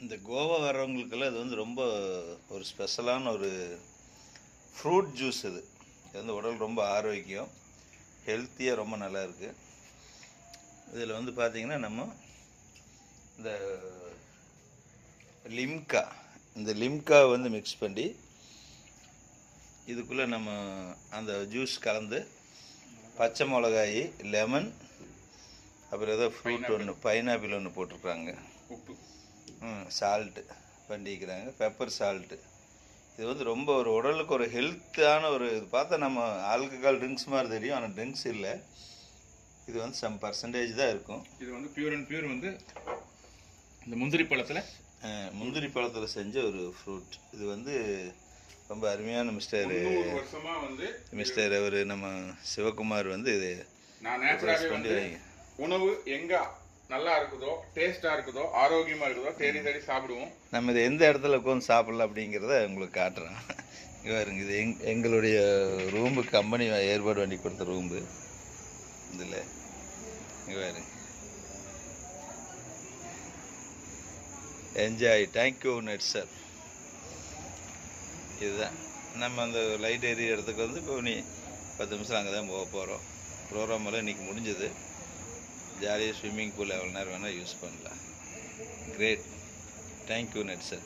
இந்த கோவா வர்றவங்களுக்கெல்லாம் இது வந்து ரொம்ப ஒரு ஸ்பெஷலான ஒரு ஃப்ரூட் ஜூஸ் இது. இது வந்து உடல் ரொம்ப ஆரோக்கியம், ஹெல்த்தியாக ரொம்ப நல்லா இருக்குது. இதில் வந்து பார்த்திங்கன்னா நம்ம இந்த லிம்கா வந்து மிக்ஸ் பண்ணி இதுக்குள்ளே நம்ம அந்த ஜூஸ் கலந்து பச்சை மிளகாய், லெமன், அப்புறம் ஏதோ ஃப்ரூட் ஒன்று பைனாப்பிள் ஒன்று போட்டிருக்காங்க, உப்பு, சால்ட்டு பண்ணிக்கிறாங்க, பெப்பர் சால்ட்டு. இது வந்து ரொம்ப ஒரு உடலுக்கு ஒரு ஹெல்த்தான ஒரு இது. பார்த்தா நம்ம ஆல்கஹால் ட்ரிங்க்ஸ் மாதிரி தெரியும், ஆனால் ட்ரிங்க்ஸ் இல்லை. இது வந்து சம் பர்சன்டேஜ் தான் இருக்கும். இது வந்து பியூர் அண்ட் பியூர் வந்து இந்த முந்திரி பழத்தில் செஞ்ச ஒரு ஃப்ரூட். இது வந்து ரொம்ப அருமையான மிஸ்டர் அவர் நம்ம சிவகுமார் வந்து இது பண்ணி உணவு எங்கே நல்லா இருக்குதோ, டேஸ்ட்டாக இருக்குதோ, ஆரோக்கியமாக இருக்குதோ தேடி தேடி சாப்பிடுவோம். நம்ம இதை எந்த இடத்துல உட்காந்து சாப்பிடலாம் அப்படிங்கிறத உங்களுக்கு காட்டுறோம். இங்கே பாருங்க, இது எங்களுடைய ரூம்பு, கம்பெனி ஏற்பாடு பண்ணி கொடுத்த ரூம்பு. இதில் இங்கே பாருங்க, என்ஜாய். Thank you net sir. இதுதான் நம்ம அந்த லைட் ஏறிய இடத்துக்கு வந்து இப்போ நீ 10 நிமிஷம் அங்கே தான் போக போகிறோம். ப்ரோக்ராம் எல்லாம் இன்றைக்கி முடிஞ்சது. ஜாலியாக ஸ்விம்மிங் பூல் எவ்வளோ நேரம் வேணால் யூஸ் பண்ணலாம். கிரேட். Thank you net sir.